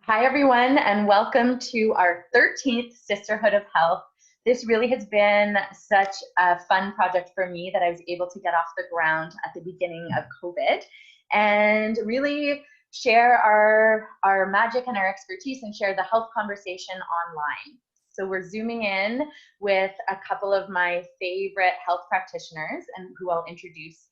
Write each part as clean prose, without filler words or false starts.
Hi, everyone, and welcome to our 13th Sisterhood of Health. This really has been such a fun project for me that I was able to get off the ground at the beginning of COVID and really share our magic and our expertise and share the health conversation online. So we're zooming in with a couple of my favorite health practitioners and who I'll introduce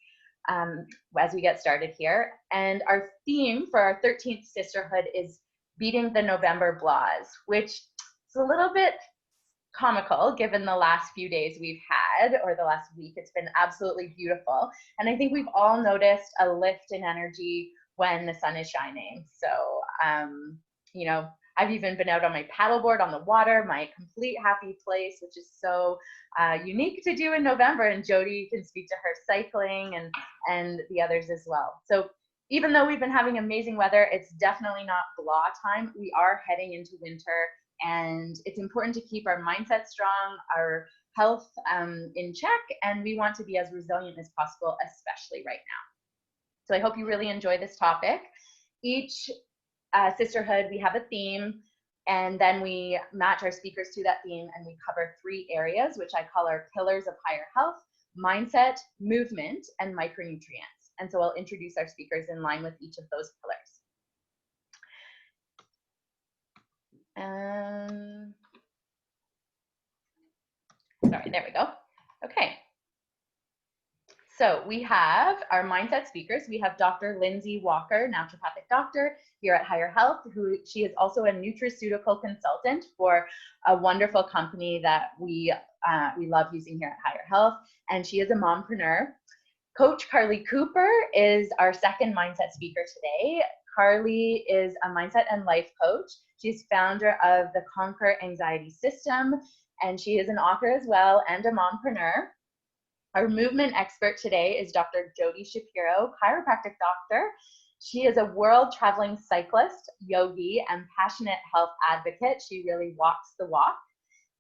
as we get started here. And our theme for our 13th Sisterhood is beating the November blahs, which is a little bit comical given the last few days we've had, or the last week. It's been absolutely beautiful. And I think we've all noticed a lift in energy when the sun is shining. So, you know, I've even been out on my paddleboard on the water, my complete happy place, which is so unique to do in November. And Jody can speak to her cycling and the others as well. So even though we've been having amazing weather, it's definitely not blah time. We are heading into winter, and it's important to keep our mindset strong, our health in check, and we want to be as resilient as possible, especially right now. So I hope you really enjoy this topic. Each sisterhood, we have a theme, and then we match our speakers to that theme, and we cover 3 areas, which I call our pillars of higher health: mindset, movement, and micronutrients. And so I'll introduce our speakers in line with each of those pillars. Sorry, there we go. Okay. So we have our mindset speakers. We have Dr. Lindsey Walker, naturopathic doctor here at Higher Health, she is also a nutraceutical consultant for a wonderful company that we love using here at Higher Health, and she is a mompreneur. Coach Carly Cooper is our second mindset speaker today. Carly is a mindset and life coach. She's founder of the Conquer Anxiety System, and she is an author as well and a mompreneur. Our movement expert today is Dr. Jody Shapiro, chiropractic doctor. She is a world traveling cyclist, yogi, and passionate health advocate. She really walks the walk.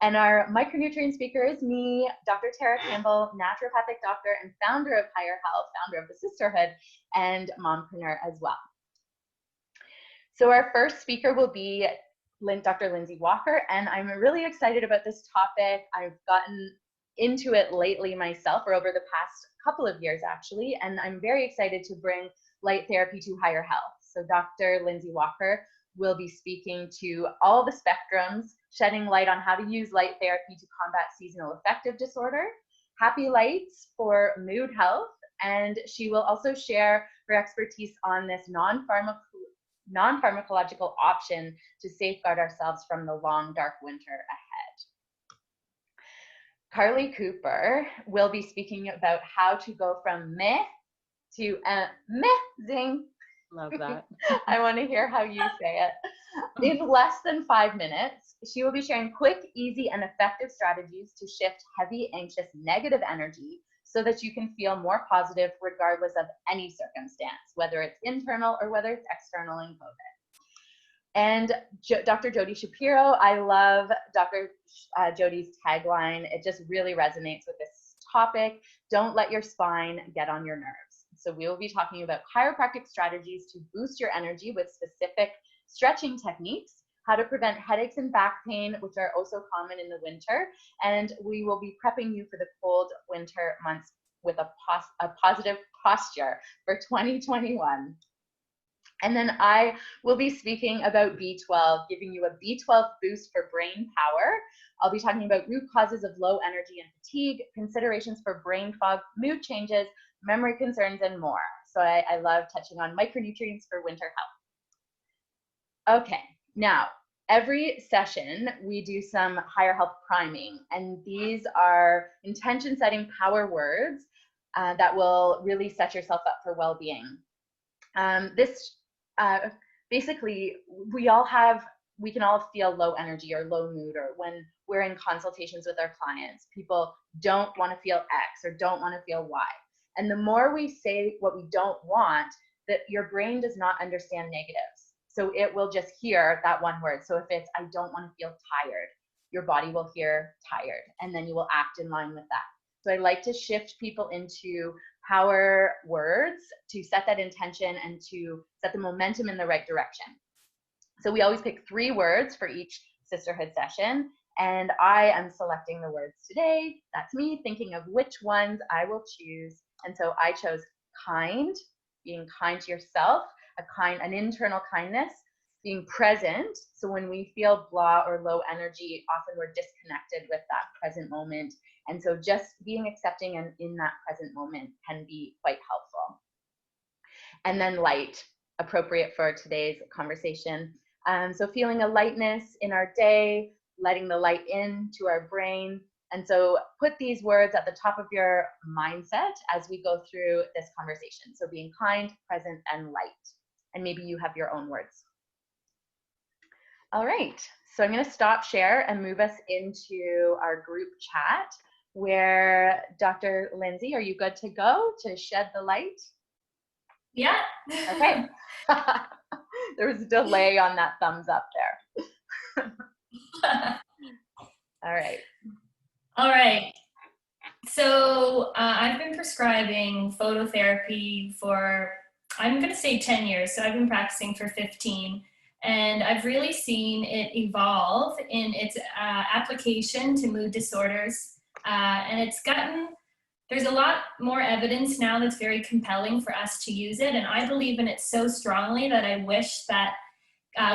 And our micronutrient speaker is me, Dr. Campbell, naturopathic doctor and founder of Higher Health, founder of the Sisterhood, and mompreneur as well. So our first speaker will be Dr. Lindsey Walker, and I'm really excited about this topic. I've gotten into it lately myself, or over the past couple of years actually, and I'm very excited to bring light therapy to Higher Health. So Dr. Lindsey Walker will be speaking to all the spectrums, shedding light on how to use light therapy to combat seasonal affective disorder, happy lights for mood health, and she will also share her expertise on this non-pharmacological option to safeguard ourselves from the long, dark winter ahead. Carly Cooper will be speaking about how to go from meh to AMEHZING. Love that. I want to hear how you say it. In less than 5 minutes, she will be sharing quick, easy, and effective strategies to shift heavy, anxious, negative energy so that you can feel more positive regardless of any circumstance, whether it's internal or whether it's external in COVID. And Dr. Jody Shapiro, I love Dr. Jody's tagline. It just really resonates with this topic. Don't let your spine get on your nerves. So we will be talking about chiropractic strategies to boost your energy with specific stretching techniques, how to prevent headaches and back pain, which are also common in the winter. And we will be prepping you for the cold winter months with a positive posture for 2021. And then I will be speaking about B12, giving you a B12 boost for brain power. I'll be talking about root causes of low energy and fatigue, considerations for brain fog, mood changes, memory concerns, and more. So I love touching on micronutrients for winter health. Okay, now every session we do some Higher Health priming, and these are intention setting power words that will really set yourself up for well-being. Basically, we can all feel low energy or low mood, or when we're in consultations with our clients, people don't want to feel X or don't want to feel Y. And the more we say what we don't want, that your brain does not understand negatives. So it will just hear that one word. So if it's, I don't want to feel tired, your body will hear tired, and then you will act in line with that. So I like to shift people into power words to set that intention and to set the momentum in the right direction. So we always pick 3 words for each sisterhood session, and I am selecting the words today. That's me thinking of which ones I will choose. And so I chose kind, being kind to yourself, an internal kindness, being present. So when we feel blah or low energy, often we're disconnected with that present moment. And so just being accepting and in that present moment can be quite helpful. And then light, appropriate for today's conversation. So feeling a lightness in our day, letting the light into our brain. And so put these words at the top of your mindset as we go through this conversation. So being kind, present, and light. And maybe you have your own words. All right, so I'm going to stop share and move us into our group chat where Dr. Lindsey, are you good to go to shed the light? Yeah. Okay. There was a delay on that thumbs up there. All right. All right. So I've been prescribing phototherapy for, I'm going to say 10 years. So I've been practicing for 15. And I've really seen it evolve in its application to mood disorders. And there's a lot more evidence now that's very compelling for us to use it. And I believe in it so strongly that I wish that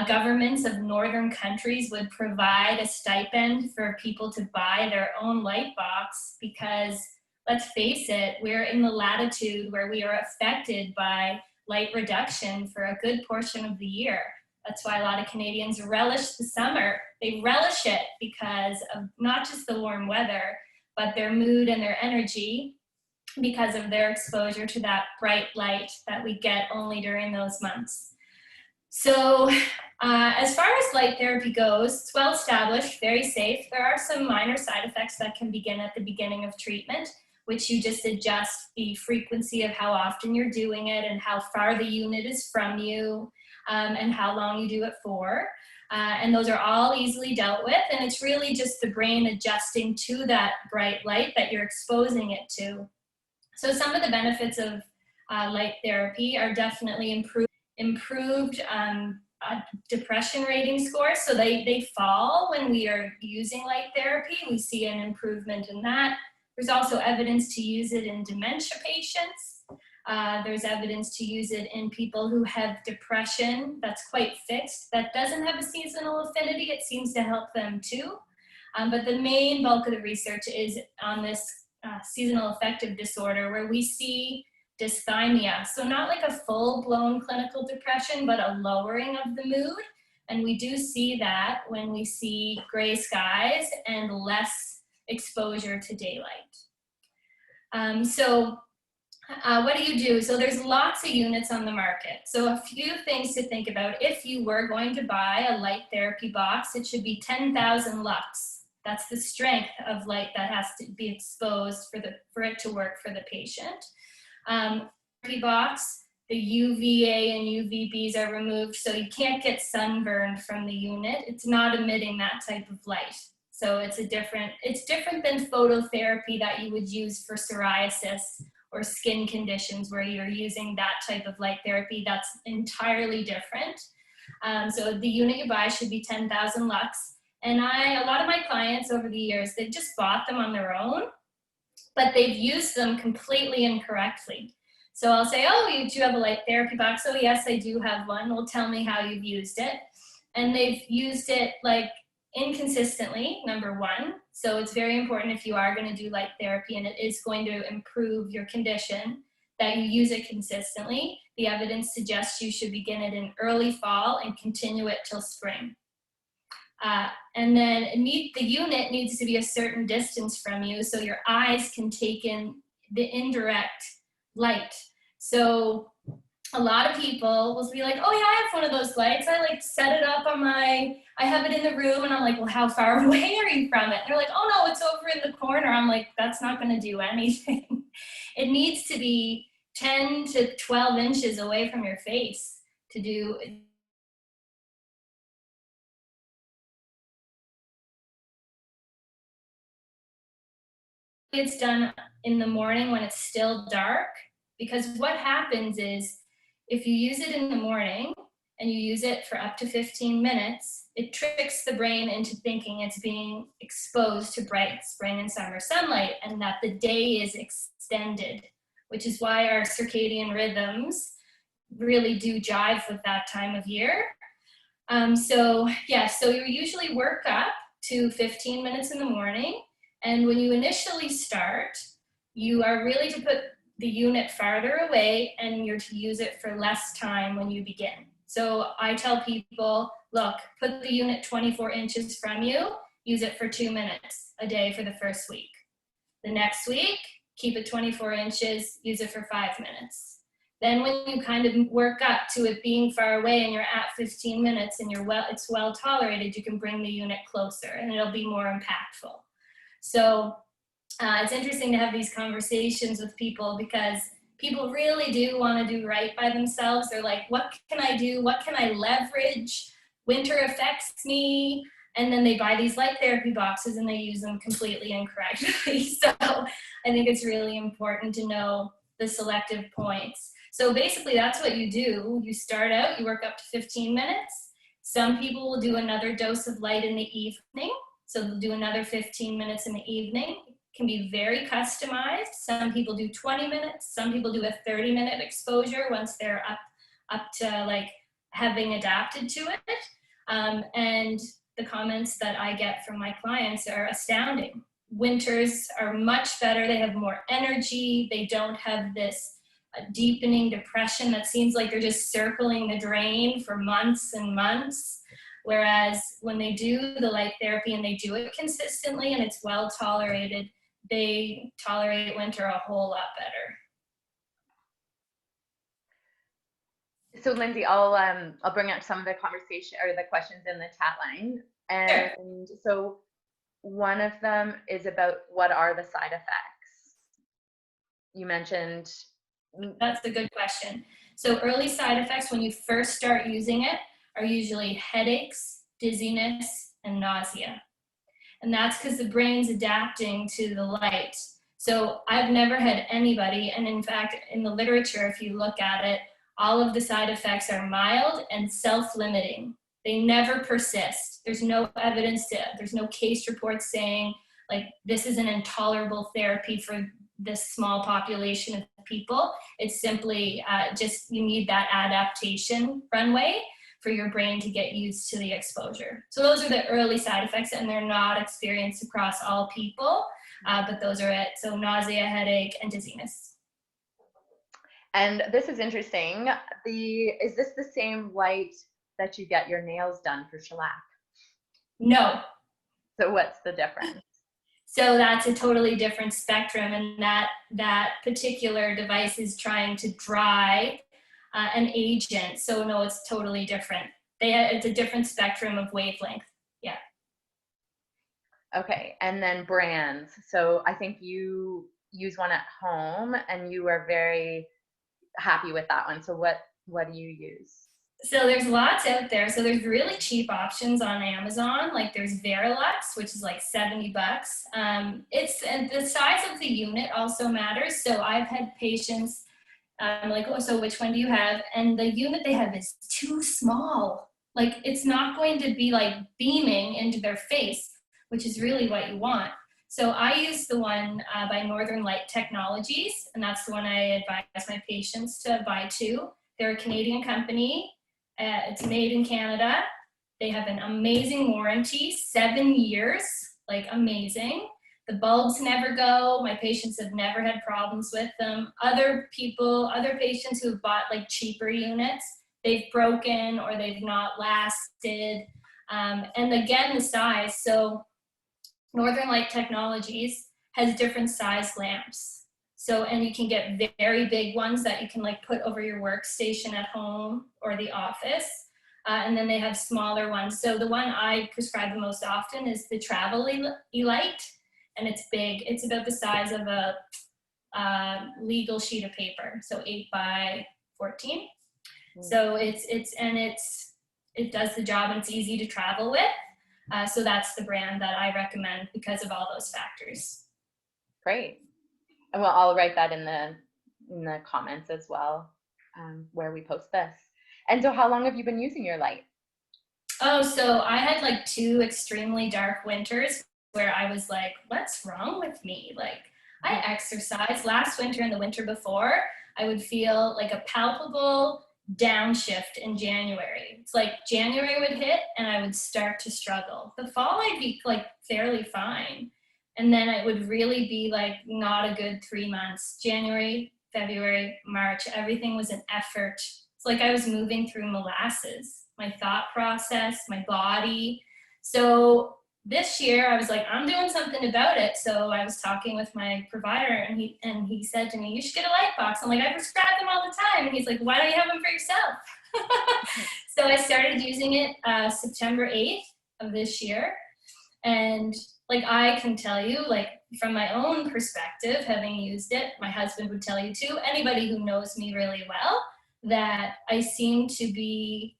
governments of northern countries would provide a stipend for people to buy their own light box, because let's face it, we're in the latitude where we are affected by light reduction for a good portion of the year. That's why a lot of Canadians relish the summer. They relish it because of not just the warm weather, but their mood and their energy, because of their exposure to that bright light that we get only during those months. So as far as light therapy goes, it's well established, very safe. There are some minor side effects that can begin at the beginning of treatment, which you just adjust the frequency of how often you're doing it and how far the unit is from you, and how long you do it for. And those are all easily dealt with. And it's really just the brain adjusting to that bright light that you're exposing it to. So some of the benefits of light therapy are definitely improved depression rating scores. So they fall when we are using light therapy. We see an improvement in that. There's also evidence to use it in dementia patients. There's evidence to use it in people who have depression that's quite fixed, that doesn't have a seasonal affinity. It seems to help them too. But the main bulk of the research is on this seasonal affective disorder, where we see dysthymia. So not like a full-blown clinical depression, but a lowering of the mood. And we do see that when we see gray skies and less exposure to daylight. What do you do? So there's lots of units on the market. So a few things to think about. If you were going to buy a light therapy box, it should be 10,000 lux. That's the strength of light that has to be exposed for it to work for the patient. Therapy box, the UVA and UVBs are removed, so you can't get sunburned from the unit. It's not emitting that type of light. So it's different than phototherapy that you would use for psoriasis or skin conditions where you're using that type of light therapy. That's entirely different. So the unit you buy should be 10,000 lux. And a lot of my clients over the years, they've just bought them on their own, but they've used them completely incorrectly. So I'll say, oh, do you have a light therapy box? Oh, yes, I do have one. Well, tell me how you've used it. And they've used it like inconsistently, number one. So it's very important if you are going to do light therapy and it is going to improve your condition, that you use it consistently. The evidence suggests you should begin it in early fall and continue it till spring. And then the unit needs to be a certain distance from you so your eyes can take in the indirect light. So a lot of people will be like, oh yeah, I have one of those lights. I like set it up on I have it in the room, and I'm like, well, how far away are you from it? And they're like, oh no, it's over in the corner. I'm like, that's not gonna do anything. It needs to be 10 to 12 inches away from your face to do. It's done in the morning when it's still dark, because what happens is if you use it in the morning, and you use it for up to 15 minutes, it tricks the brain into thinking it's being exposed to bright spring and summer sunlight and that the day is extended, which is why our circadian rhythms really do jive with that time of year. So you usually work up to 15 minutes in the morning. And when you initially start, you are really to put the unit farther away and you're to use it for less time when you begin. So I tell people, look, put the unit 24 inches from you, use it for 2 minutes a day for the first week. The next week, keep it 24 inches, use it for 5 minutes. Then when you kind of work up to it being far away and you're at 15 minutes and it's well tolerated, you can bring the unit closer and it'll be more impactful. So it's interesting to have these conversations with people because people really do want to do right by themselves. They're like, what can I do? What can I leverage? Winter affects me. And then they buy these light therapy boxes and they use them completely incorrectly. So I think it's really important to know the selective points. So basically that's what you do. You start out, you work up to 15 minutes. Some people will do another dose of light in the evening. So they'll do another 15 minutes in the evening. It can be very customized. Some people do 20 minutes. Some people do a 30-minute exposure once they're up to like having adapted to it. And the comments that I get from my clients are astounding. Winters are much better. They have more energy. They don't have this deepening depression that seems like they're just circling the drain for months and months. Whereas when they do the light therapy and they do it consistently and it's well tolerated, they tolerate winter a whole lot better. So Lindsey, I'll bring up some of the conversation or the questions in the chat line. And sure. So one of them is about what are the side effects? You mentioned. That's a good question. So early side effects when you first start using it are usually headaches, dizziness, and nausea. And that's because the brain's adapting to the light. So I've never had anybody, and in fact, in the literature, if you look at it, all of the side effects are mild and self-limiting. They never persist. There's no evidence there's no case reports saying, like, this is an intolerable therapy for this small population of people. It's simply just you need that adaptation runway for your brain to get used to the exposure. So those are the early side effects, and they're not experienced across all people, but those are it. So nausea, headache, and dizziness. And this is interesting. Is this the same light that you get your nails done for shellac? No. So what's the difference? So that's a totally different spectrum, and that particular device is trying to dry an agent. So no, it's totally different. It's a different spectrum of wavelength. Yeah. Okay. And then brands. So I think you use one at home and you are very happy with that one. So what do you use? So there's lots out there. So there's really cheap options on Amazon. Like there's Verilux, which is like $70. And the size of the unit also matters. So I've had patients like, oh, so which one do you have? And the unit they have is too small. Like it's not going to be like beaming into their face, which is really what you want. So I use the one by Northern Light Technologies, and that's the one I advise my patients to buy too. They're a Canadian company. It's made in Canada. They have an amazing warranty, 7 years, like amazing. The bulbs never go. My patients have never had problems with them. Other patients who have bought like cheaper units, they've broken or they've not lasted. And again, the size. So Northern Light Technologies has different size lamps. So, and you can get very big ones that you can like put over your workstation at home or the office. And then they have smaller ones. So the one I prescribe the most often is the Travel Elite, and it's big. It's about the size of a legal sheet of paper. So 8 by 14. So it does the job and it's easy to travel with. So that's the brand that I recommend because of all those factors. Great. Well, I'll write that in the comments as well, where we post this. And so how long have you been using your light? Oh, so I had like 2 extremely dark winters where I was like, what's wrong with me? Like, I exercise. Last winter and the winter before, I would feel like a palpable downshift in January. It's like January would hit and I would start to struggle. The fall, I'd be like fairly fine. And then it would really be like not a good 3 months. January, February, March, everything was an effort. It's like I was moving through molasses, my thought process, my body. So this year I was like, I'm doing something about it. So I was talking with my provider and he said to me, you should get a light box. I'm like, I prescribe them all the time. And he's like, why don't you have them for yourself? So I started using it September 8th of this year. And like, I can tell you, like, from my own perspective, having used it, my husband would tell you too, anybody who knows me really well, that I seem to be,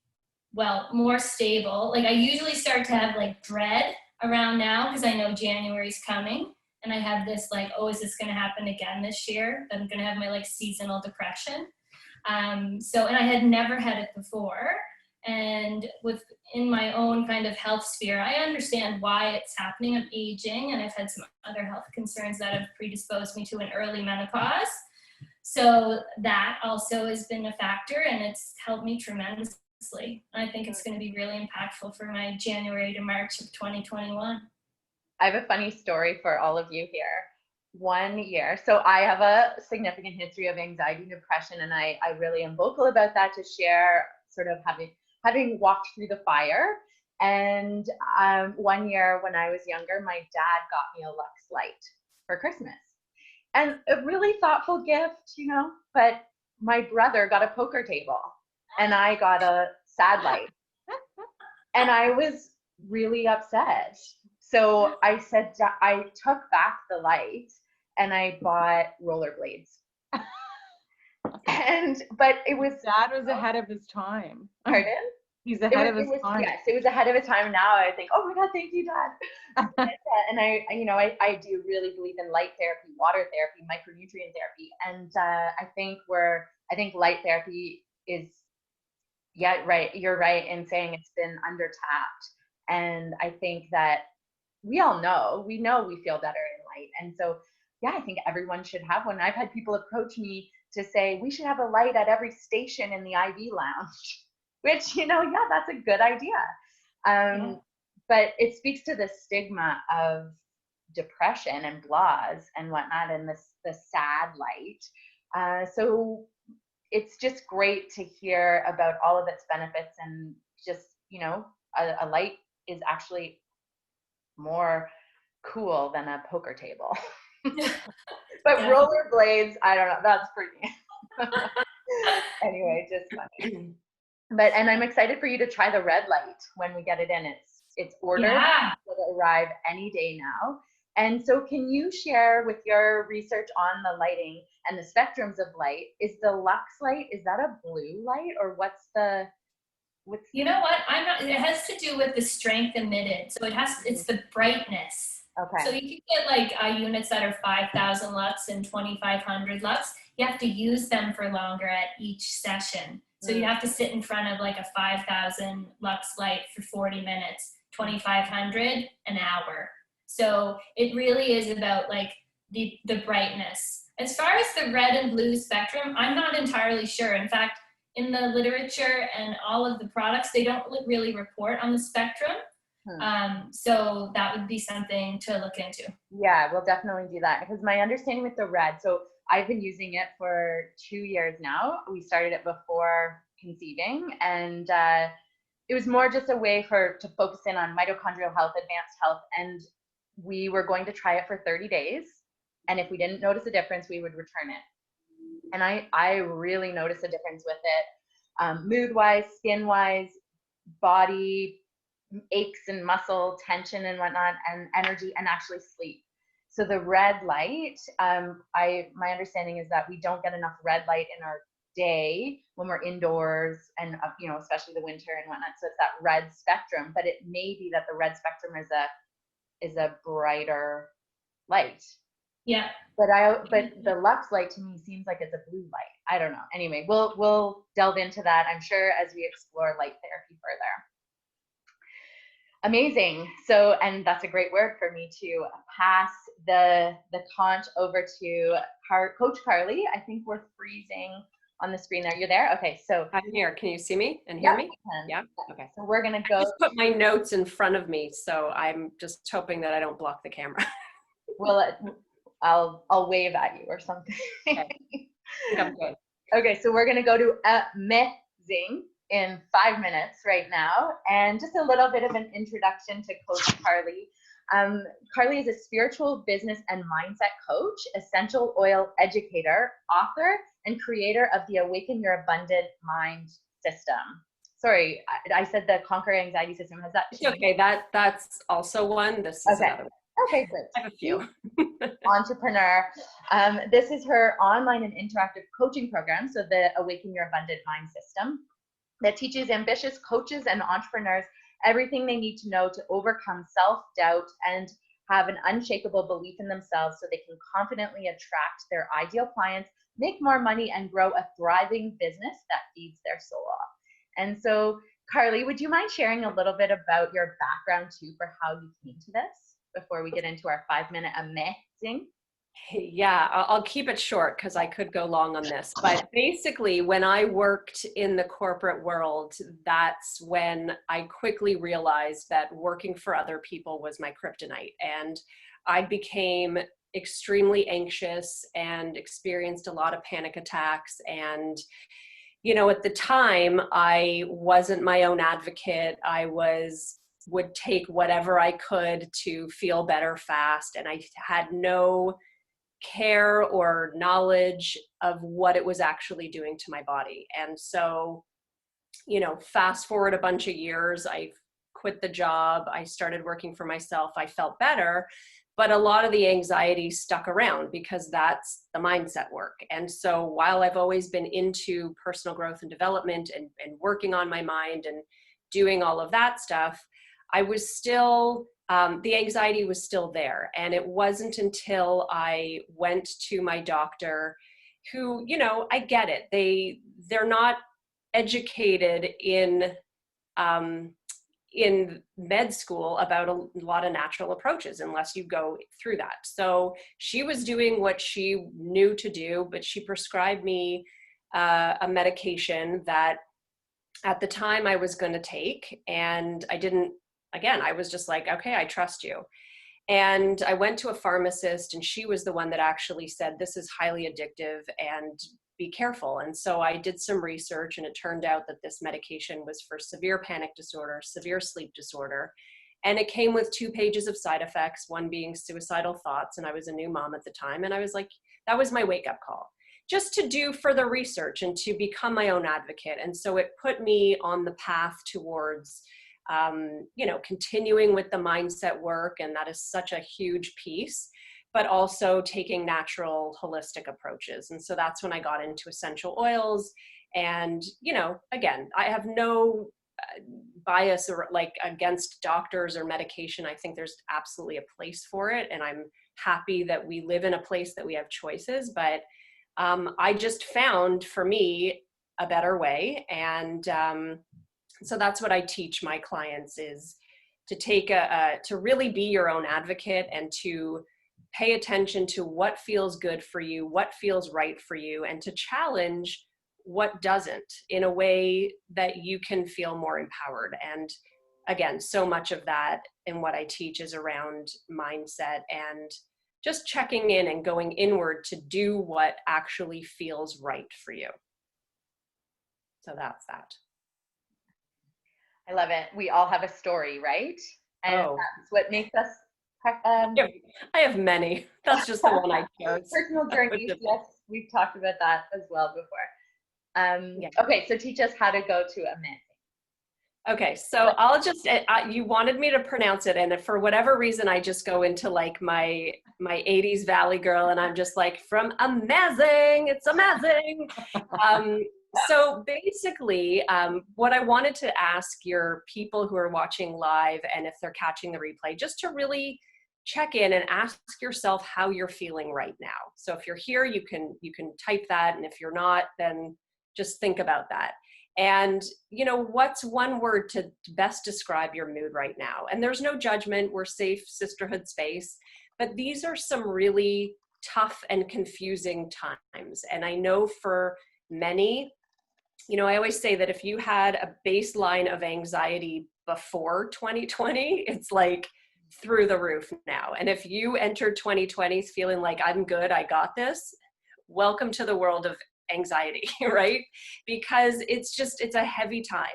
well, more stable. Like, I usually start to have like dread around now because I know January's coming. And I have this like, oh, is this going to happen again this year? I'm going to have my like seasonal depression. And I had never had it before. And within my own kind of health sphere, I understand why it's happening. I'm aging and I've had some other health concerns that have predisposed me to an early menopause. So that also has been a factor and it's helped me tremendously. I think it's going to be really impactful for my January to March of 2021. I have a funny story for all of you here. One year, so I have a significant history of anxiety and depression, and I really am vocal about that to share sort of having walked through the fire. And one year when I was younger, my dad got me a Lux light for Christmas. And a really thoughtful gift, you know, but my brother got a poker table and I got a sad light. And I was really upset. So I said, I took back the light and I bought rollerblades. But it was, Dad was ahead of his time. pardon? He's ahead of his time. Yes, it was ahead of its time. Now I think, oh my God, thank you, Dad. And I do really believe in light therapy, water therapy, micronutrient therapy. And I think light therapy is, yeah, right. You're right in saying it's been under tapped. And I think that we all know we feel better in light. And so, yeah, I think everyone should have one. I've had people approach me to say, we should have a light at every station in the IV lounge, which, yeah, that's a good idea. But it speaks to the stigma of depression and blahs and whatnot and the sad light. So it's just great to hear about all of its benefits and just, a light is actually more cool than a poker table. But yeah. Rollerblades, I don't know, that's pretty. Anyway, just funny. And I'm excited for you to try the red light when we get it in. It's ordered. Yeah. It'll arrive any day now. And so can you share with your research on the lighting and the spectrums of light, is the Lux light, is that a blue light or what's you know what? I'm not, it has to do with the strength emitted. So it's the brightness. Okay. So you can get like units that are 5,000 lux and 2,500 lux. You have to use them for longer at each session. So you have to sit in front of like a 5,000 lux light for 40 minutes, 2,500 an hour. So it really is about like the brightness. As far as the red and blue spectrum, I'm not entirely sure. In fact, in the literature and all of the products, they don't really report on the spectrum. So that would be something to look into. Yeah, we'll definitely do that because my understanding with the red, so I've been using it for 2 years now. We started it before conceiving, and it was more just a way to focus in on mitochondrial health, advanced health, and we were going to try it for 30 days. And if we didn't notice a difference, we would return it. And I really noticed a difference with it, mood-wise, skin-wise, body aches and muscle tension and whatnot, and energy, and actually sleep. So the red light, my understanding is that we don't get enough red light in our day when we're indoors and, especially the winter and whatnot. So it's that red spectrum, but it may be that the red spectrum is a brighter light. Yeah. But the Lux light to me seems like it's a blue light. I don't know. Anyway, we'll delve into that, I'm sure, as we explore light therapy further. Amazing. So, and that's a great word for me to pass the conch over to Coach Carly. I think we're freezing on the screen there. You're there? Okay, so. I'm here. Can you see me and hear me? Yeah. Okay. So we're gonna go. I just put my notes in front of me, so I'm just hoping that I don't block the camera. Well, I'll wave at you or something. Okay. I think I'm good. Okay, so we're gonna go to AMEHZING in 5 minutes right now, and just a little bit of an introduction to Coach Carly. Carly is a spiritual business and mindset coach, essential oil educator, author, and creator of the Awaken Your Abundant Mind system. Sorry, I said the Conquer Anxiety system. Has that changed? It's okay. That's also one. This is another one. Okay, great. I have a few. Entrepreneur. This is her online and interactive coaching program, so the Awaken Your Abundant Mind system, that teaches ambitious coaches and entrepreneurs everything they need to know to overcome self-doubt and have an unshakable belief in themselves so they can confidently attract their ideal clients, make more money, and grow a thriving business that feeds their soul. And so, Carly, would you mind sharing a little bit about your background too for how you came to this before we get into our 5-minute AMEHZING? Yeah, I'll keep it short because I could go long on this. But basically, when I worked in the corporate world, that's when I quickly realized that working for other people was my kryptonite. And I became extremely anxious and experienced a lot of panic attacks. And, you know, at the time, I wasn't my own advocate. I would take whatever I could to feel better fast. And I had no care or knowledge of what it was actually doing to my body. And so, you know, fast forward a bunch of years, I quit the job, I started working for myself, I felt better, but a lot of the anxiety stuck around because that's the mindset work. And so while I've always been into personal growth and development and working on my mind and doing all of that stuff, I was still the anxiety was still there. And it wasn't until I went to my doctor who, you know, I get it. They're not educated in med school about a lot of natural approaches unless you go through that. So she was doing what she knew to do, but she prescribed me a medication that at the time I was going to take, and I was just like, okay, I trust you. And I went to a pharmacist, and she was the one that actually said, this is highly addictive and be careful. And so I did some research, and it turned out that this medication was for severe panic disorder, severe sleep disorder. And it came with 2 pages of side effects, one being suicidal thoughts. And I was a new mom at the time. And I was like, that was my wake-up call, just to do further research and to become my own advocate. And so it put me on the path towards you know, continuing with the mindset work, and that is such a huge piece, but also taking natural holistic approaches. And so that's when I got into essential oils. And, you know, again, I have no bias or like against doctors or medication. I think there's absolutely a place for it. And I'm happy that we live in a place that we have choices, but I just found for me a better way. And so that's what I teach my clients, is to take to really be your own advocate and to pay attention to what feels good for you, what feels right for you, and to challenge what doesn't in a way that you can feel more empowered. And again, so much of that in what I teach is around mindset and just checking in and going inward to do what actually feels right for you. So that's that. I love it. We all have a story, right? And that's what makes us. I have many. That's just the one I chose. Personal journeys. Yes, we've talked about that as well before. Okay, so teach us how to go to AMEHZING. Okay, so I'll just, you wanted me to pronounce it, and for whatever reason, I just go into like my 80s Valley girl, and I'm just like, from AMEHZING, it's amazing. So basically, what I wanted to ask your people who are watching live, and if they're catching the replay, just to really check in and ask yourself how you're feeling right now. So if you're here, you can type that. And if you're not, then just think about that. And, you know, what's one word to best describe your mood right now? And there's no judgment. We're safe sisterhood space. But these are some really tough and confusing times. And I know for many, you know, I always say that if you had a baseline of anxiety before 2020, it's like through the roof now. And if you entered 2020 feeling like, I'm good, I got this, welcome to the world of anxiety, right? Because it's a heavy time.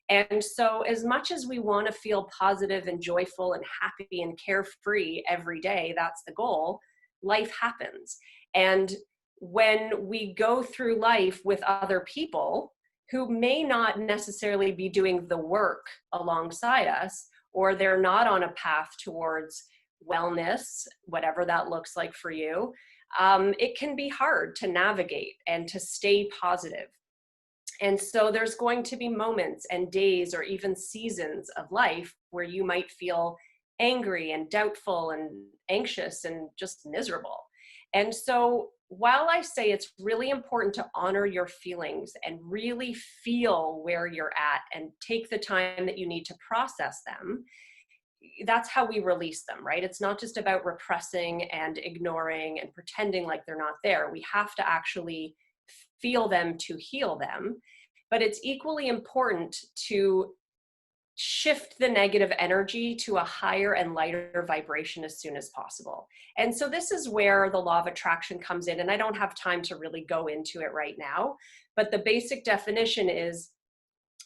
And so as much as we want to feel positive and joyful and happy and carefree every day, that's the goal, life happens. And when we go through life with other people who may not necessarily be doing the work alongside us, or they're not on a path towards wellness, whatever that looks like for you, it can be hard to navigate and to stay positive. And so there's going to be moments and days or even seasons of life where you might feel angry and doubtful and anxious and just miserable. And so while I say it's really important to honor your feelings and really feel where you're at and take the time that you need to process them, that's how we release them, right? It's not just about repressing and ignoring and pretending like they're not there. We have to actually feel them to heal them. But it's equally important to shift the negative energy to a higher and lighter vibration as soon as possible. And so this is where the law of attraction comes in. And I don't have time to really go into it right now, but the basic definition is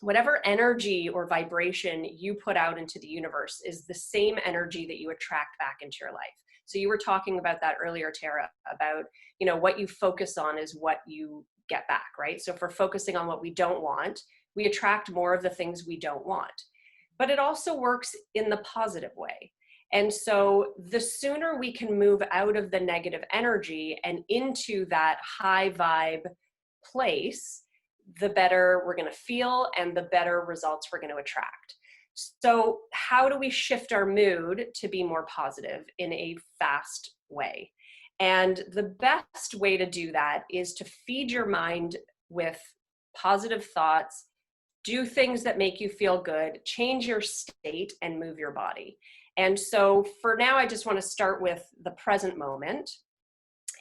whatever energy or vibration you put out into the universe is the same energy that you attract back into your life. So you were talking about that earlier, Tara, about, you know, what you focus on is what you get back, right? So if we're focusing on what we don't want, we attract more of the things we don't want. But it also works in the positive way. And so the sooner we can move out of the negative energy and into that high vibe place, the better we're going to feel and the better results we're going to attract. So how do we shift our mood to be more positive in a fast way? And the best way to do that is to feed your mind with positive thoughts, do things that make you feel good, change your state, and move your body. And so for now, I just want to start with the present moment.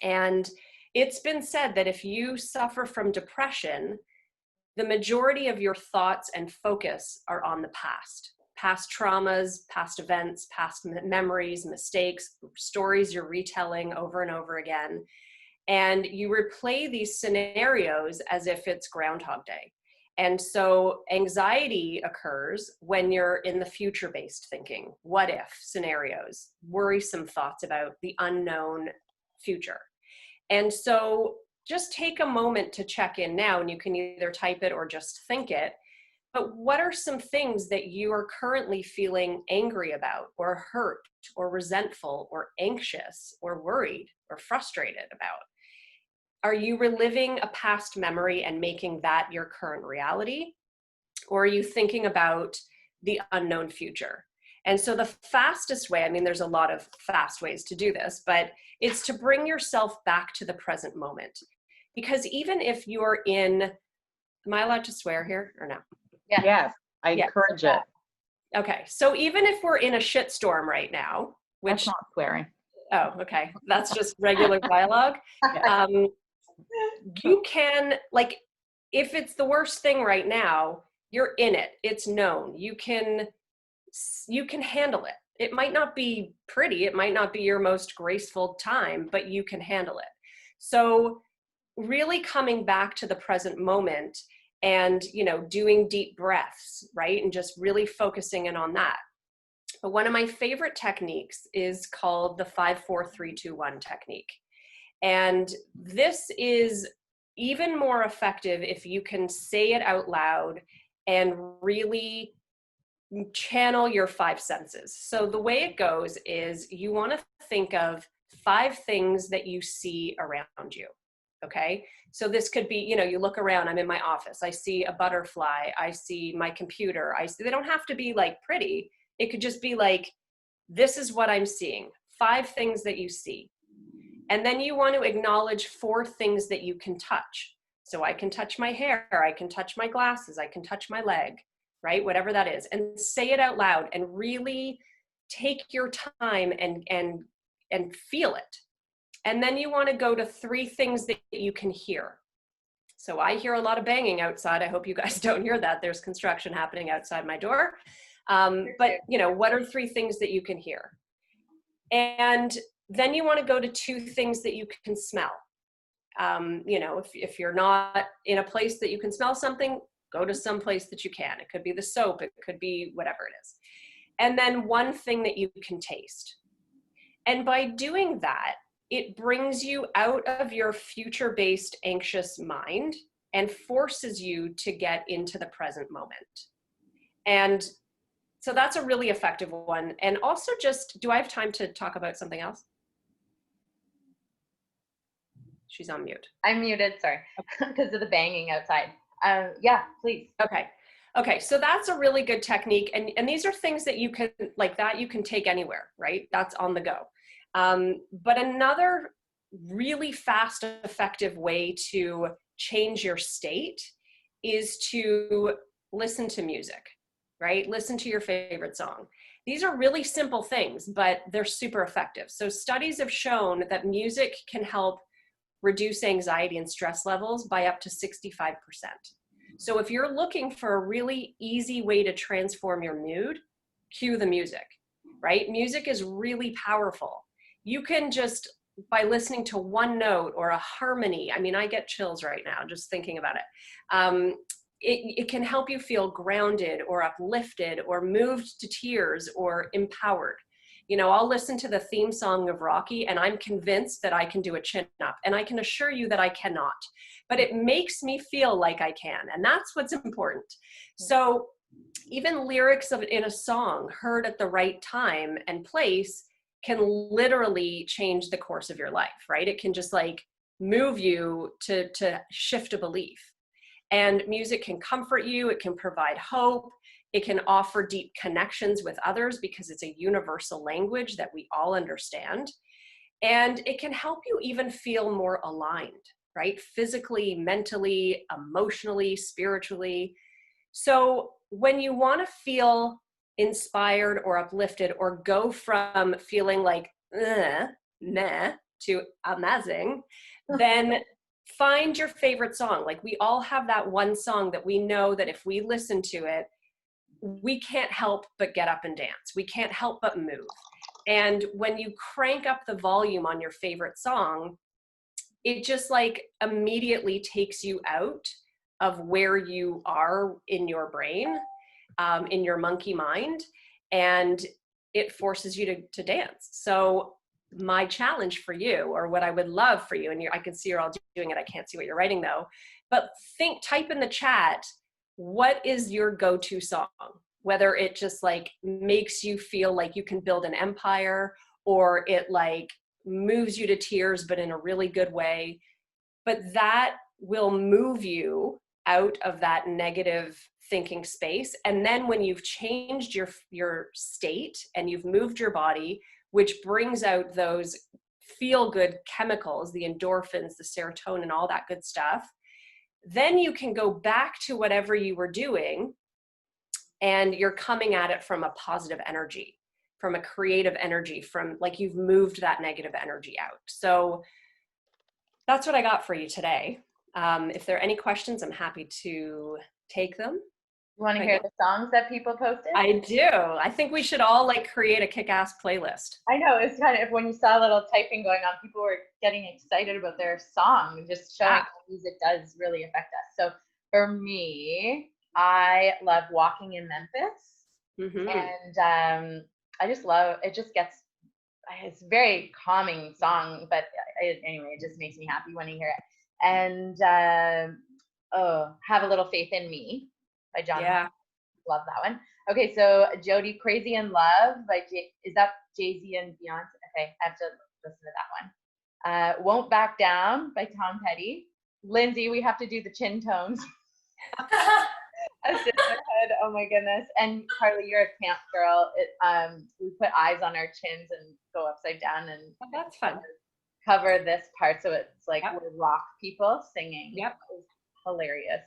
And it's been said that if you suffer from depression, the majority of your thoughts and focus are on the past traumas, past events, past memories, mistakes, stories you're retelling over and over again. And you replay these scenarios as if it's Groundhog Day. And so anxiety occurs when you're in the future-based thinking, what if scenarios, worrisome thoughts about the unknown future. And so just take a moment to check in now, and you can either type it or just think it. But what are some things that you are currently feeling angry about, or hurt, or resentful, or anxious, or worried, or frustrated about? Are you reliving a past memory and making that your current reality? Or are you thinking about the unknown future? And so the fastest way, I mean, there's a lot of fast ways to do this, but it's to bring yourself back to the present moment. Because even if you're in, am I allowed to swear here or no? Yeah. Yes, I encourage it. Okay, so even if we're in a shitstorm right now, which— That's not swearing. Oh, okay. That's just regular dialogue. You can, like, if it's the worst thing right now, you're in it. It's known. You can handle it. It might not be pretty. It might not be your most graceful time, but you can handle it. So really coming back to the present moment and, you know, doing deep breaths, right? And just really focusing in on that. But one of my favorite techniques is called the 5-4-3-2-1 technique. And this is even more effective if you can say it out loud and really channel your 5 senses. So the way it goes is you want to think of 5 things that you see around you. Okay. So this could be, you know, you look around, I'm in my office, I see a butterfly, I see my computer, they don't have to be like pretty. It could just be like, this is what I'm seeing. 5 things that you see. And then you want to acknowledge 4 things that you can touch. So I can touch my hair, I can touch my glasses, I can touch my leg, right? Whatever that is. And say it out loud and really take your time and feel it. And then you want to go to 3 things that you can hear. So I hear a lot of banging outside. I hope you guys don't hear that. There's construction happening outside my door. But you know, what are 3 things that you can hear? And then you want to go to 2 things that you can smell. You know, if you're not in a place that you can smell something, go to some place that you can. It could be the soap, it could be whatever it is. And then 1 thing that you can taste. And by doing that, it brings you out of your future-based anxious mind and forces you to get into the present moment. And so that's a really effective one. And also just, do I have time to talk about something else? She's on mute. I'm muted, sorry, because of the banging outside. Yeah, please. Okay, so that's a really good technique. And these are things that you can, like that you can take anywhere, right? That's on the go. But another really fast, effective way to change your state is to listen to music, right? Listen to your favorite song. These are really simple things, but they're super effective. So studies have shown that music can help reduce anxiety and stress levels by up to 65%. So if you're looking for a really easy way to transform your mood, cue the music, right? Music is really powerful. You can just, by listening to 1 note or a harmony, I mean, I get chills right now just thinking about it. It can help you feel grounded or uplifted or moved to tears or empowered. You know, I'll listen to the theme song of Rocky and I'm convinced that I can do a chin up, and I can assure you that I cannot, but it makes me feel like I can. And that's what's important. So even lyrics in a song heard at the right time and place can literally change the course of your life, right? It can just like move you to shift a belief. And music can comfort you, it can provide hope, it can offer deep connections with others because it's a universal language that we all understand. And it can help you even feel more aligned, right? Physically, mentally, emotionally, spiritually. So when you want to feel inspired or uplifted or go from feeling like, nah, to amazing, then find your favorite song. Like we all have that one song that we know that if we listen to it, we can't help but get up and dance. We can't help but move. And when you crank up the volume on your favorite song, it just like immediately takes you out of where you are in your brain, in your monkey mind, and it forces you to dance. So my challenge for you, or what I would love for you, and I can see you're all doing it, I can't see what you're writing though, but type in the chat, what is your go-to song? Whether it just like makes you feel like you can build an empire, or it like moves you to tears, but in a really good way. But that will move you out of that negative thinking space. And then when you've changed your state and you've moved your body, which brings out those feel-good chemicals, the endorphins, the serotonin, all that good stuff, then you can go back to whatever you were doing and you're coming at it from a positive energy, from a creative energy, from like you've moved that negative energy out. So that's what I got for you today. If there are any questions, I'm happy to take them. You want to hear the songs that people posted? I do. I think we should all like create a kick-ass playlist. I know, it's kind of, when you saw a little typing going on, people were getting excited about their song, just showing how music does really affect us. So for me, I love Walking in Memphis. Mm-hmm. And I just love, it's a very calming song, but anyway, it just makes me happy when I hear it. And Have a Little Faith in Me by John. Yeah. Love that one. Okay, so Jody, Crazy in Love by is that Jay-Z and Beyonce? Okay, I have to listen to that one. Won't Back Down by Tom Petty. Lindsay, we have to do the chin tones. A sisterhood. Oh my goodness. And Carly, you're a camp girl. We put eyes on our chins and go upside down and that's fun. Cover this part, so it's like Yep. we're rock people singing. Yep. It was hilarious.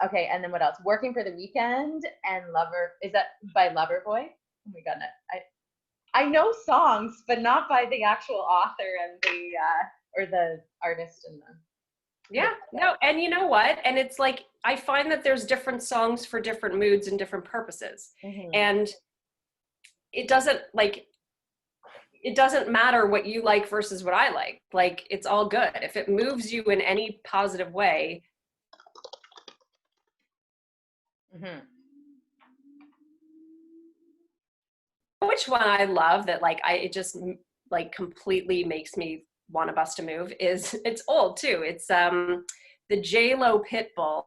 Okay, and then what else? Working for the Weekend and Lover. Is that by Loverboy? Oh my goodness. I know songs, but not by the actual author and the or the artist and the. Yeah, no, and you know what? And it's like, I find that there's different songs for different moods and different purposes. Mm-hmm. And it doesn't matter what you like versus what I like. Like, it's all good. If it moves you in any positive way. Mm-hmm. Which one I love that it just like completely makes me want to bust a move is, it's old too. It's the J-Lo Pitbull.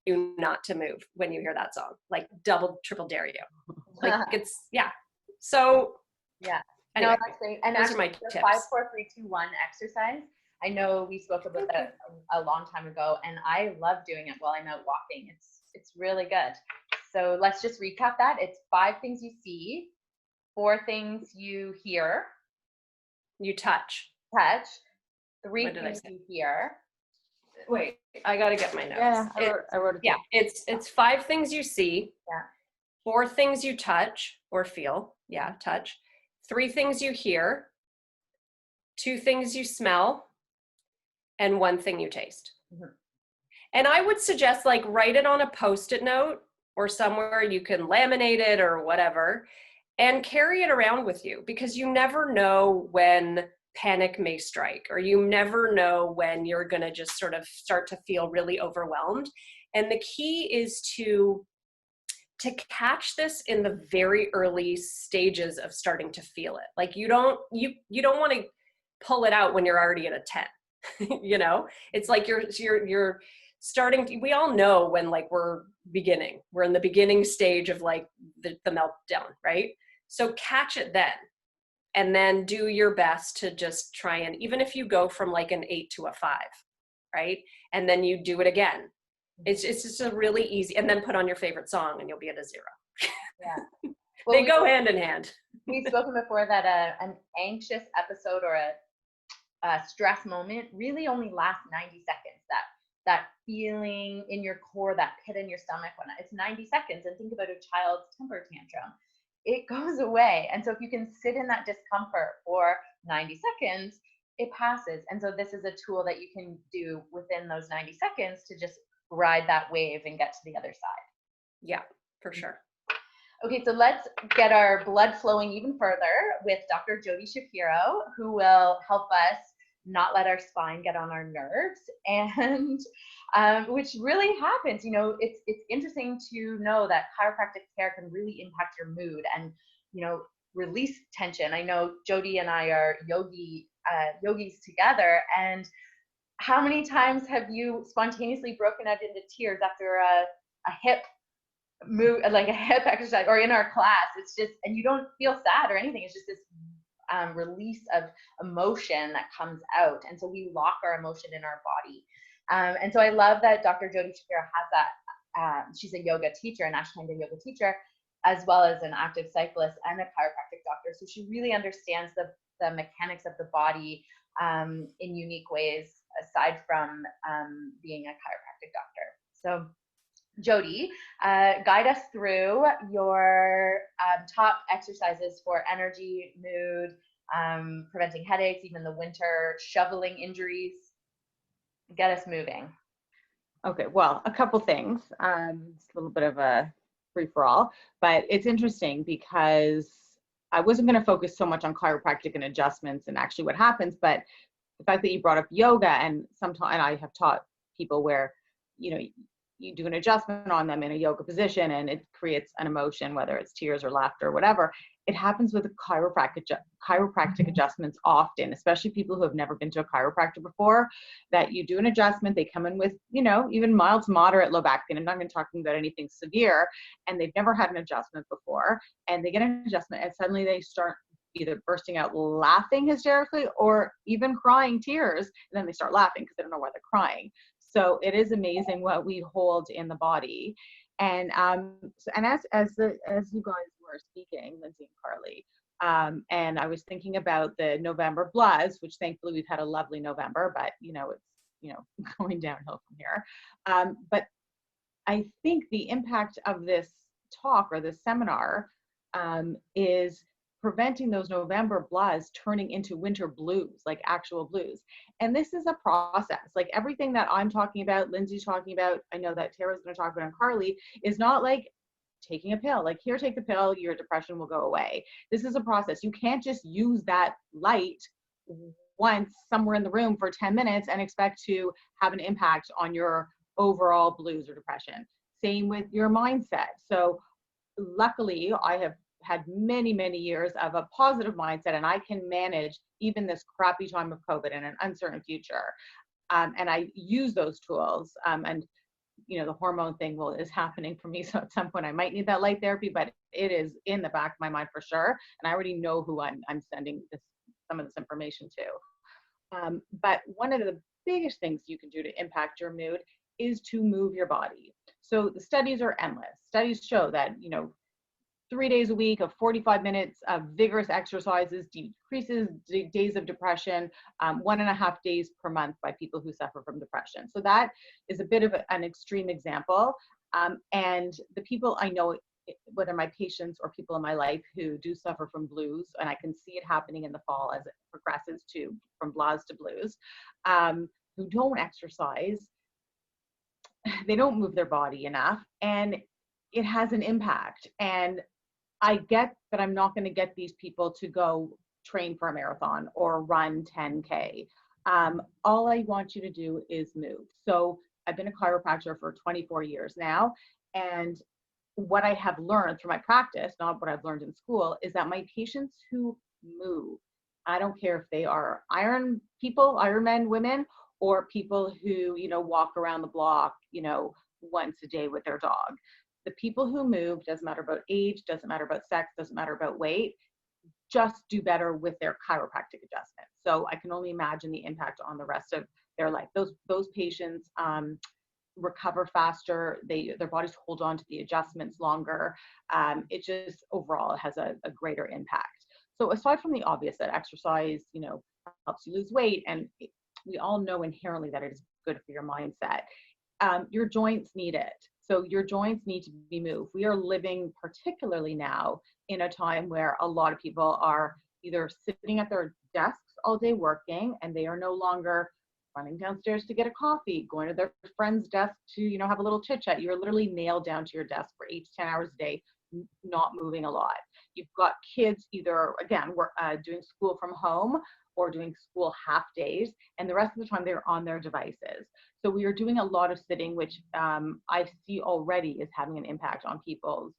You not to move when you hear that song, like double, triple dare you. Like it's, yeah. So yeah. Anyway, no, that's great. And those are my the tips. 5, 4, 3, 2, 1 exercise. I know we spoke about that a long time ago, and I love doing it while I'm out walking. It's really good. So let's just recap that. It's 5 things you see, 4 things you hear, You touch. 3 things you hear. Wait, I gotta get my notes. Yeah, I wrote it. Yeah, it's 5 things you see. Yeah. 4 things you touch or feel. Yeah, touch. 3 things you hear. 2 things you smell. And 1 thing you taste. Mm-hmm. And I would suggest write it on a Post-it note or somewhere you can laminate it or whatever, and carry it around with you, because you never know when panic may strike, or you never know when you're going to just sort of start to feel really overwhelmed. And the key is to catch this in the very early stages of starting to feel it. Like you don't want to pull it out when you're already at a 10. You know, it's like you're starting to, we all know when we're in the beginning stage of the meltdown, right? So catch it then, and then do your best to just try, and even if you go from an 8 to a 5, right? And then you do it again. It's just a really easy, and then put on your favorite song and you'll be at a 0. Yeah. Well, they go hand in hand. We've spoken before that an anxious episode or a stress moment really only lasts 90 seconds. That feeling in your core, that pit in your stomach, when it's 90 seconds. And think about a child's temper tantrum. It goes away. And so if you can sit in that discomfort for 90 seconds, it passes. And so this is a tool that you can do within those 90 seconds to just ride that wave and get to the other side. Yeah, for sure. Okay, so let's get our blood flowing even further with Dr. Jody Shapiro, who will help us not let our spine get on our nerves, and which really happens. You know, it's interesting to know that chiropractic care can really impact your mood and, release tension. I know Jody and I are yogis together, and how many times have you spontaneously broken out into tears after a hip move, like a hip exercise, or in our class? It's just, and you don't feel sad or anything. It's just this release of emotion that comes out. And so we lock our emotion in our body. And so I love that Dr. Jody Shapiro has that. She's a yoga teacher, an Ashtanga yoga teacher, as well as an active cyclist and a chiropractic doctor. So she really understands the mechanics of the body in unique ways, aside from being a chiropractic doctor. So Jody, guide us through your top exercises for energy, mood, preventing headaches, even the winter, shoveling injuries. Get us moving. Okay, well, a couple things. It's a little bit of a free-for-all, but it's interesting because I wasn't going to focus so much on chiropractic and adjustments and actually what happens, but the fact that you brought up yoga, and sometimes, and I have taught people where, you do an adjustment on them in a yoga position and it creates an emotion, whether it's tears or laughter or whatever. It happens with chiropractic adjustments often, especially people who have never been to a chiropractor before, that you do an adjustment, they come in with, even mild to moderate low back pain. I'm not even talking about anything severe, and they've never had an adjustment before, and they get an adjustment and suddenly they start either bursting out laughing hysterically or even crying tears, and then they start laughing because they don't know why they're crying. So it is amazing what we hold in the body. And and as you guys were speaking, Lindsey and Carly, and I was thinking about the November bloods, which thankfully we've had a lovely November, but it's going downhill from here. But I think the impact of this talk or this seminar is preventing those November bloods turning into winter blues, like actual blues. And this is a process. Like everything that I'm talking about, Lindsey's talking about, I know that Tara's going to talk about, and Carly, is not like taking a pill. Like, here, take the pill, your depression will go away. This is a process. You can't just use that light once somewhere in the room for 10 minutes and expect to have an impact on your overall blues or depression. Same with your mindset. So luckily, I have had many, many years of a positive mindset, and I can manage even this crappy time of COVID and an uncertain future. And I use those tools. And the hormone thing is happening for me. So at some point I might need that light therapy, but it is in the back of my mind for sure. And I already know who I'm sending some of this information to. But one of the biggest things you can do to impact your mood is to move your body. So the studies are endless. Studies show that, 3 days a week of 45 minutes of vigorous exercises decreases days of depression, 1.5 days per month by people who suffer from depression. So that is a bit of an extreme example. And the people I know, whether my patients or people in my life who do suffer from blues, and I can see it happening in the fall as it progresses from blahs to blues, who don't exercise, they don't move their body enough, and it has an impact. And I get that I'm not going to get these people to go train for a marathon or run 10K. All I want you to do is move. So I've been a chiropractor for 24 years now. And what I have learned through my practice, not what I've learned in school, is that my patients who move, I don't care if they are Ironman women, or people who, walk around the block, once a day with their dog. The people who move, doesn't matter about age, doesn't matter about sex, doesn't matter about weight, just do better with their chiropractic adjustments. So I can only imagine the impact on the rest of their life. Those patients recover faster. Their bodies hold on to the adjustments longer. It just overall has a greater impact. So aside from the obvious that exercise, helps you lose weight, and we all know inherently that it is good for your mindset, your joints need it. So your joints need to be moved. We are living, particularly now, in a time where a lot of people are either sitting at their desks all day working, and they are no longer running downstairs to get a coffee, going to their friend's desk to, have a little chit chat. You're literally nailed down to your desk for 8 to 10 hours a day, not moving a lot. You've got kids either, again, doing school from home or doing school half days, and the rest of the time they're on their devices. So we are doing a lot of sitting, which I see already is having an impact on people's,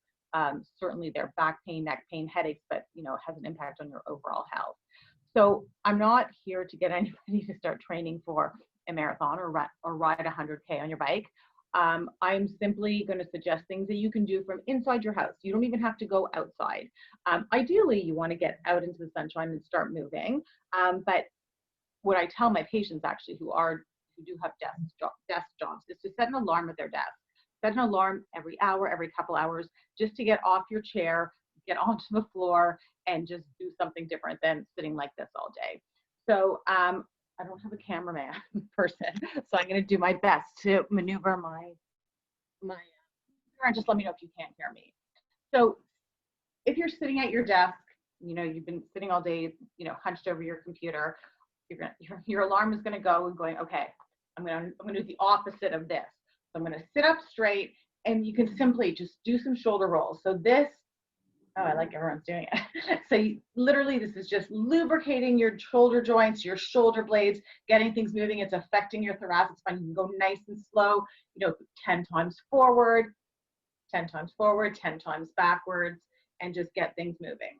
certainly their back pain, neck pain, headaches, but has an impact on your overall health. So I'm not here to get anybody to start training for a marathon or ride 100K on your bike. I'm simply going to suggest things that you can do from inside your house. You don't even have to go outside. Ideally, you want to get out into the sunshine and start moving. But what I tell my patients actually who do have desk jobs is to set an alarm at their desk. Set an alarm every hour, every couple hours, just to get off your chair, get onto the floor, and just do something different than sitting like this all day. So I don't have a cameraman person, so I'm going to do my best to maneuver my and just let me know if you can't hear me. So if you're sitting at your desk, you've been sitting all day, hunched over your computer, your alarm is going to go and going, okay, I'm going to do the opposite of this. So I'm going to sit up straight, and you can simply just do some shoulder rolls. So this, I like everyone's doing it. So literally this is just lubricating your shoulder joints, your shoulder blades, getting things moving. It's affecting your thoracic spine. You can go nice and slow, 10 times forward, 10 times forward, 10 times backwards, and just get things moving.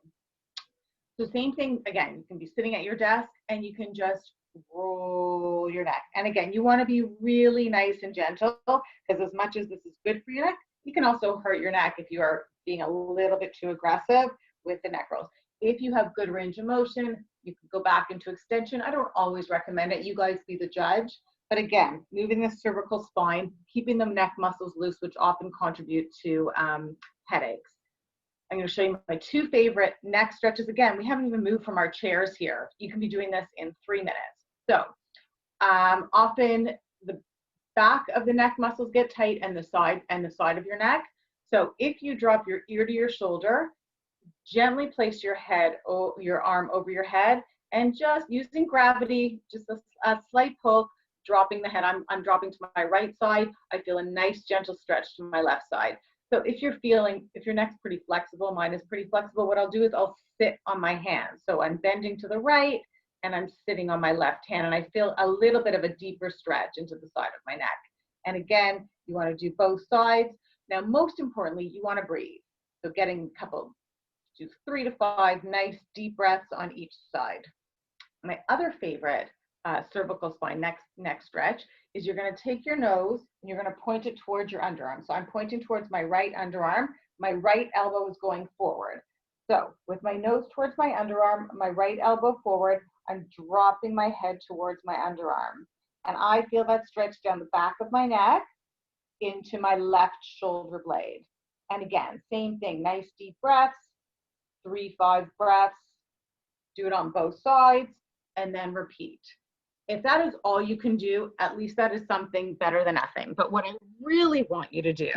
So same thing, again, you can be sitting at your desk and you can just roll your neck. And again, you want to be really nice and gentle, because as much as this is good for your neck, you can also hurt your neck if you are being a little bit too aggressive with the neck rolls. if you have good range of motion, you can go back into extension. I don't always recommend it. You guys be the judge. But again, moving the cervical spine, keeping the neck muscles loose, which often contribute to headaches. I'm going to show you my 2 favorite neck stretches. Again, we haven't even moved from our chairs here. You can be doing this in 3 minutes. So often the back of the neck muscles get tight and the side of your neck. So if you drop your ear to your shoulder, gently place your head, your arm over your head, and just using gravity, just a slight pull, dropping the head. I'm dropping to my right side. I feel a nice gentle stretch to my left side. So if your neck's pretty flexible, mine is pretty flexible, what I'll do is I'll sit on my hands. So I'm bending to the right and I'm sitting on my left hand, and I feel a little bit of a deeper stretch into the side of my neck. And again, you want to do both sides. Now, most importantly, you want to breathe. So getting a couple, do 3 to 5 nice deep breaths on each side. My other favorite cervical spine neck stretch is you're going to take your nose and you're going to point it towards your underarm. So I'm pointing towards my right underarm. My right elbow is going forward. So with my nose towards my underarm, my right elbow forward, I'm dropping my head towards my underarm. And I feel that stretch down the back of my neck into my left shoulder blade. And again, same thing, nice deep breaths, 3-5 breaths, do it on both sides, and then repeat. If that is all you can do, at least that is something better than nothing. But what I really want you to do,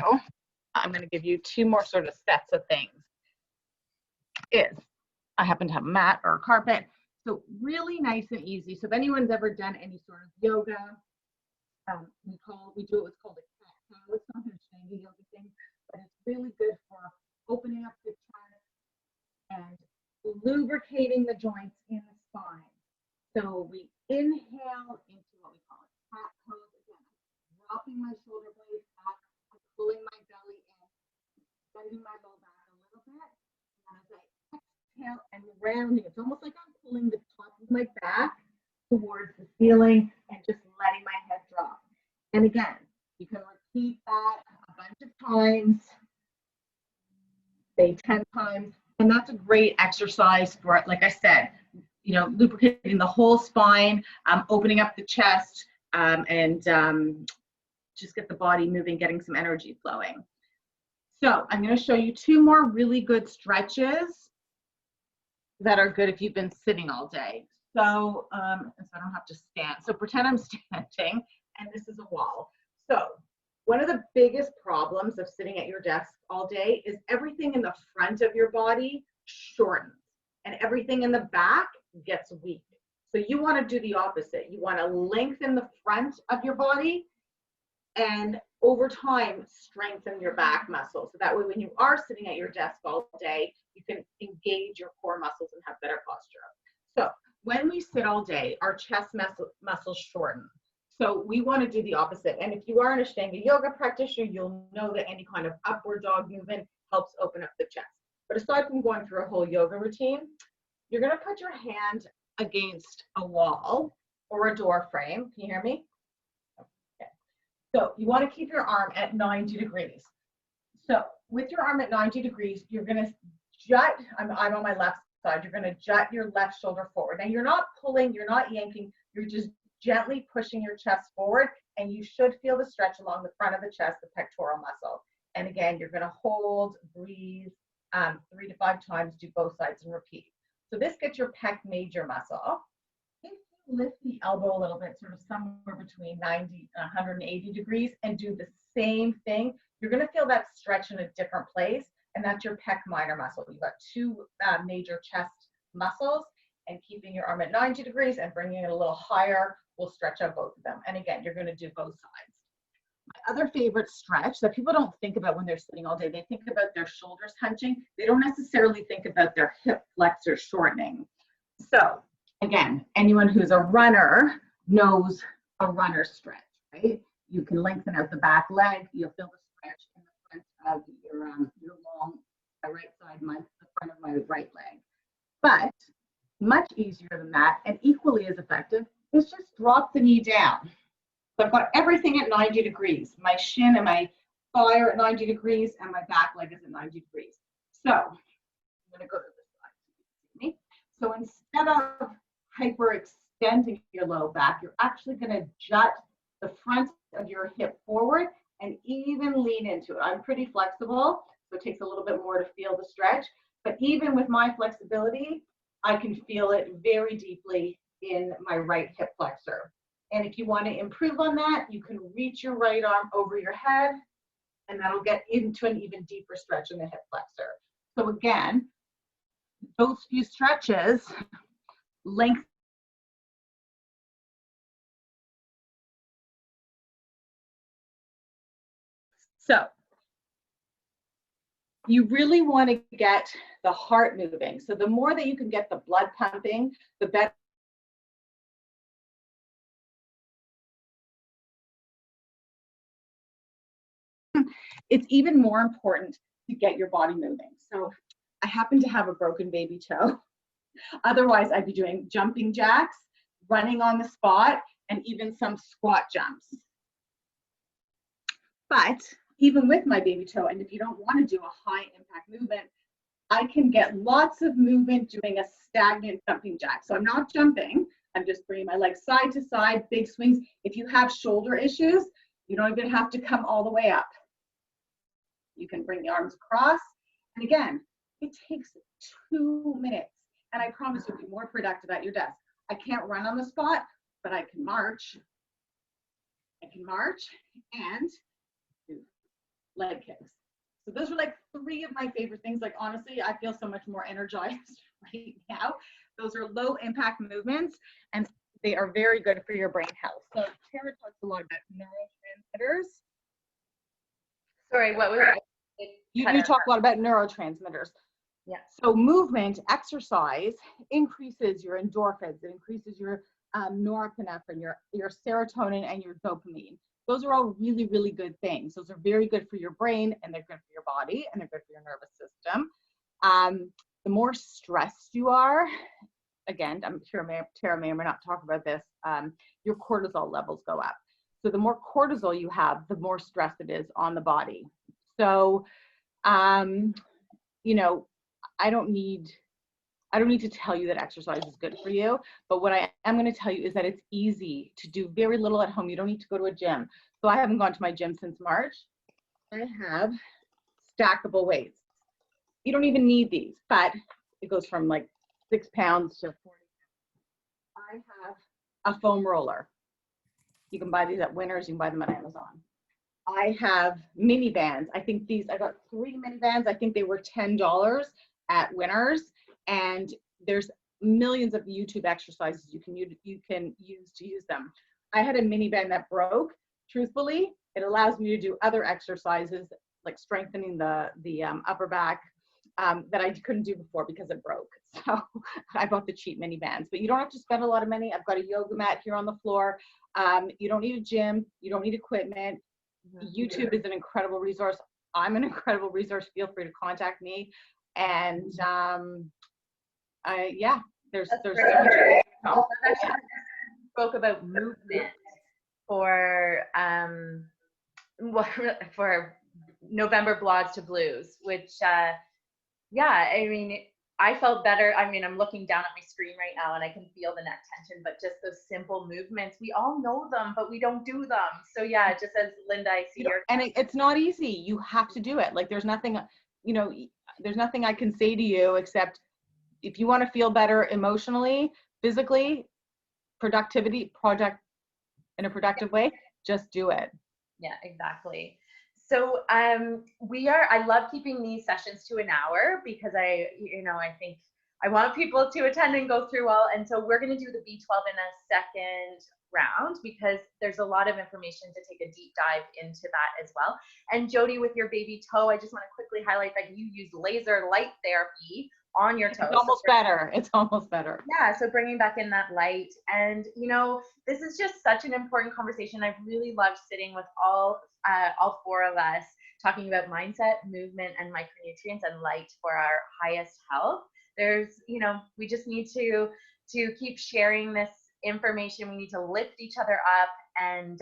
I'm going to give you 2 more sort of sets of things, is I happen to have a mat or a carpet. So really nice and easy. So if anyone's ever done any sort of yoga, we do what's called a cat cow. It's not an Ashtanga yoga thing, but it's really good for opening up the chest and lubricating the joints in the spine. So we inhale into what we call a cat pose. Again, dropping my shoulder blades back, pulling my belly in, bending my low back a little bit. And as I exhale and rounding, it's almost like I'm pulling the top of my back towards the ceiling and just letting my head drop. And again, you can repeat that a bunch of times, say 10 times. And that's a great exercise for, like I said, you know, lubricating the whole spine, opening up the chest, and just get the body moving, getting some energy flowing. So I'm going to show you 2 more really good stretches that are good if you've been sitting all day. So, so I don't have to stand. So pretend I'm standing and this is a wall. So one of the biggest problems of sitting at your desk all day is everything in the front of your body shortens and everything in the back gets weak. So you want to do the opposite. You want to lengthen the front of your body and over time strengthen your back muscles. So that way when you are sitting at your desk all day, you can engage your core muscles and have better posture. So when we sit all day, our chest muscles shorten. So we want to do the opposite. And if you are an Ashtanga yoga practitioner, you'll know that any kind of upward dog movement helps open up the chest. But aside from going through a whole yoga routine, you're going to put your hand against a wall or a door frame. Can you hear me? Okay. So you want to keep your arm at 90 degrees. So with your arm at 90 degrees, you're going to jut, I'm on my left side, you're going to jut your left shoulder forward. Now you're not pulling, you're not yanking, you're just gently pushing your chest forward, and you should feel the stretch along the front of the chest, the pectoral muscle. And again, you're going to hold, breathe 3 to 5 times, do both sides and repeat. So this gets your pec major muscle. If you lift the elbow a little bit, sort of somewhere between 90 and 180 degrees, and do the same thing, you're going to feel that stretch in a different place, and that's your pec minor muscle. You've got 2 major chest muscles, and keeping your arm at 90 degrees and bringing it a little higher will stretch out both of them. And again, you're going to do both sides. My other favorite stretch that people don't think about when they're sitting all day, they think about their shoulders hunching. They don't necessarily think about their hip flexors shortening. So again, anyone who's a runner knows a runner stretch, right? You can lengthen out the back leg. You'll feel the stretch in the front of your long, my right side, the front of my right leg. But much easier than that, and equally as effective, is just drop the knee down. So I've got everything at 90 degrees. My shin and my thigh are at 90 degrees, and my back leg is at 90 degrees. So I'm going to go to this side. So instead of hyperextending your low back, you're actually going to jut the front of your hip forward and even lean into it. I'm pretty flexible, so it takes a little bit more to feel the stretch, but even with my flexibility, I can feel it very deeply in my right hip flexor. And if you want to improve on that, you can reach your right arm over your head, and that'll get into an even deeper stretch in the hip flexor. So again, those few stretches lengthen. So you really want to get the heart moving. So the more that you can get the blood pumping, the better. It's even more important to get your body moving. So I happen to have a broken baby toe. Otherwise, I'd be doing jumping jacks, running on the spot, and even some squat jumps. But even with my baby toe, and if you don't want to do a high impact movement, I can get lots of movement doing a stagnant jumping jack. So I'm not jumping, I'm just bringing my legs side to side, big swings. If you have shoulder issues, you don't even have to come all the way up. You can bring the arms across. And again, it takes 2 minutes. And I promise you'll be more productive at your desk. I can't run on the spot, but I can march. I can march and do leg kicks. So those are like 3 of my favorite things. Like honestly, I feel so much more energized right now. Those are low impact movements and they are very good for your brain health. So Tara talks a lot about neurotransmitters. Sorry, what was it? You talk a lot about neurotransmitters. Yeah. So movement, exercise increases your endorphins, it increases your norepinephrine, your serotonin, and your dopamine. Those are all really, really good things. Those are very good for your brain, and they're good for your body, and they're good for your nervous system. The more stressed you are, again, I'm sure Tara may or may not talk about this, your cortisol levels go up. So the more cortisol you have, the more stress it is on the body. So, you know, I don't need to tell you that exercise is good for you, but what I am going to tell you is that it's easy to do very little at home. You don't need to go to a gym. So I haven't gone to my gym since March. I have stackable weights. You don't even need these, but it goes from like 6 pounds to 40 pounds. I have a foam roller. You can buy these at Winners. You can buy them at Amazon. I have mini bands. I think I got 3 mini bands. I think they were $10 at Winners. And there's millions of YouTube exercises you can use to use them. I had a mini band that broke. Truthfully, it allows me to do other exercises like strengthening the upper back that I couldn't do before because it broke. So I bought the cheap mini bands. But you don't have to spend a lot of money. I've got a yoga mat here on the floor. You don't need a gym. You don't need equipment. YouTube is an incredible resource. I'm an incredible resource. Feel free to contact me. And yeah, there's so much. Spoke about movement for November Blogs to Blues, which yeah, I mean, I felt better. I mean, I'm looking down at my screen right now and I can feel the neck tension, but just those simple movements, we all know them, but we don't do them. So yeah, just as Linda, I see your. And it's not easy. You have to do it. Like there's nothing, you know, there's nothing I can say to you except if you want to feel better emotionally, physically, project in a productive way, just do it. Yeah, exactly. So I love keeping these sessions to an hour because I think I want people to attend and go through all. And so we're going to do the B12 in a second round because there's a lot of information to take a deep dive into that as well. And Jody, with your baby toe, I just want to quickly highlight that you use laser light therapy on your toes. It's almost better. It's almost better. Yeah, so bringing back in that light. And, you know, this is just such an important conversation. I've really loved sitting with all 4 of us talking about mindset, movement, and micronutrients and light for our highest health. There's, you know, we just need to keep sharing this information. We need to lift each other up, and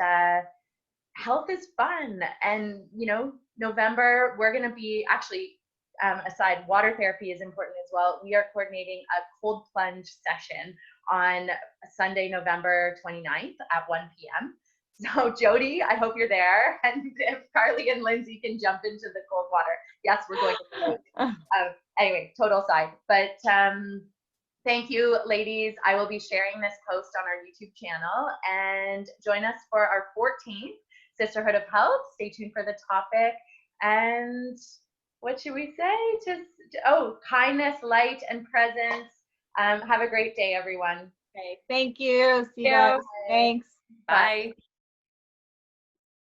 health is fun. And, you know, November, we're going to be actually aside, water therapy is important as well. We are coordinating a cold plunge session on Sunday, November 29th at 1 p.m. So Jody, I hope you're there. And if Carly and Lindsay can jump into the cold water, yes, we're going to anyway, total side. But thank you, ladies. I will be sharing this post on our YouTube channel, and join us for our 14th Sisterhood of Health. Stay tuned for the topic. And what should we say? Just, kindness, light, and presence. Have a great day, everyone. Okay, thank you. See you guys. Thanks. Bye.